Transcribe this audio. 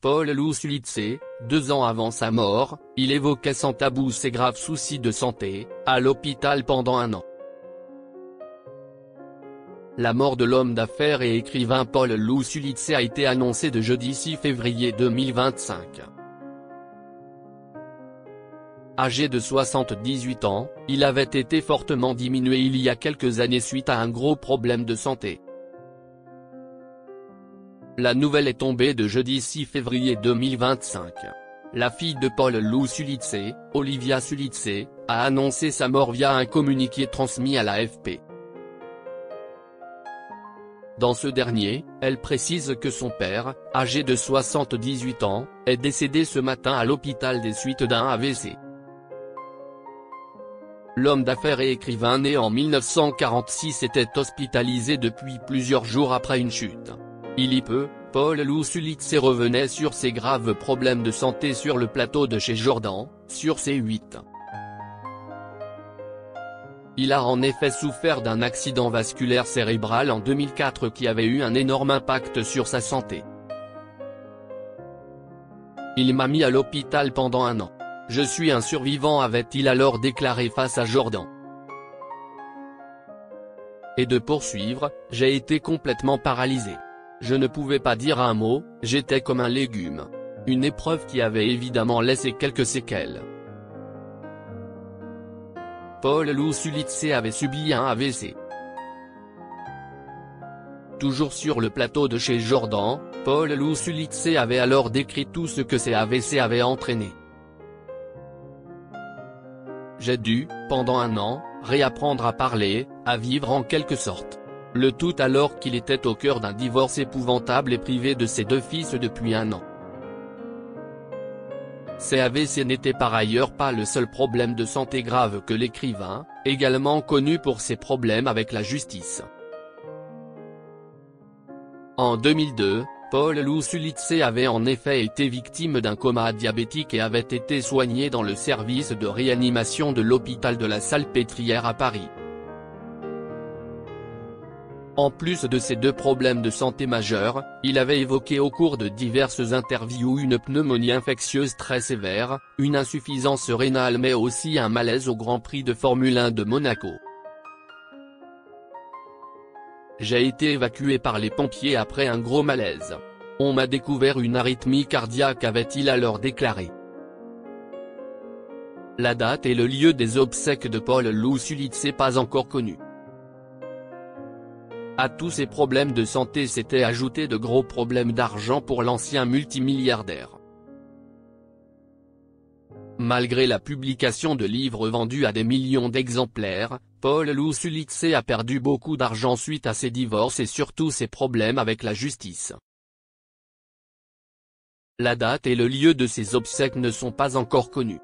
Paul Lousulitze, 2 ans avant sa mort, il évoquait sans tabou ses graves soucis de santé, à l'hôpital pendant 1 an. La mort de l'homme d'affaires et écrivain Paul Lousulitze a été annoncée de jeudi 6 février 2025. Âgé de 78 ans, il avait été fortement diminué il y a quelques années suite à un gros problème de santé. La nouvelle est tombée de jeudi 6 février 2025. La fille de Paul Lousulitze, Olivia Sulitze, a annoncé sa mort via un communiqué transmis à l'AFP. Dans ce dernier, elle précise que son père, âgé de 78 ans, est décédé ce matin à l'hôpital des suites d'un AVC. L'homme d'affaires et écrivain né en 1946 était hospitalisé depuis plusieurs jours après une chute. Il y peu, Paul Lousulitze revenait sur ses graves problèmes de santé sur le plateau de chez Jordan, sur C8. Il a en effet souffert d'un accident vasculaire cérébral en 2004 qui avait eu un énorme impact sur sa santé. Il m'a mis à l'hôpital pendant 1 an. Je suis un survivant, avait-il alors déclaré face à Jordan. Et de poursuivre, j'ai été complètement paralysé. Je ne pouvais pas dire un mot, j'étais comme un légume. Une épreuve qui avait évidemment laissé quelques séquelles. Paul Lousulitze avait subi un AVC. Toujours sur le plateau de chez Jordan, Paul Lousulitze avait alors décrit tout ce que ces AVC avaient entraîné. J'ai dû, pendant 1 an, réapprendre à parler, à vivre en quelque sorte. Le tout alors qu'il était au cœur d'un divorce épouvantable et privé de ses 2 fils depuis 1 an. Ces AVC n'étaient par ailleurs pas le seul problème de santé grave que l'écrivain, également connu pour ses problèmes avec la justice. En 2002, Paul Lousulitze avait en effet été victime d'un coma diabétique et avait été soigné dans le service de réanimation de l'hôpital de la Salpêtrière à Paris. En plus de ces 2 problèmes de santé majeurs, il avait évoqué au cours de diverses interviews une pneumonie infectieuse très sévère, une insuffisance rénale mais aussi un malaise au Grand Prix de Formule 1 de Monaco. J'ai été évacué par les pompiers après un gros malaise. On m'a découvert une arythmie cardiaque, avait-il alors déclaré. La date et le lieu des obsèques de Paul Lousulitze pas encore connus. À tous ces problèmes de santé s'étaient ajoutés de gros problèmes d'argent pour l'ancien multimilliardaire. Malgré la publication de livres vendus à des millions d'exemplaires, Paul Lousulitze a perdu beaucoup d'argent suite à ses divorces et surtout ses problèmes avec la justice. La date et le lieu de ses obsèques ne sont pas encore connus.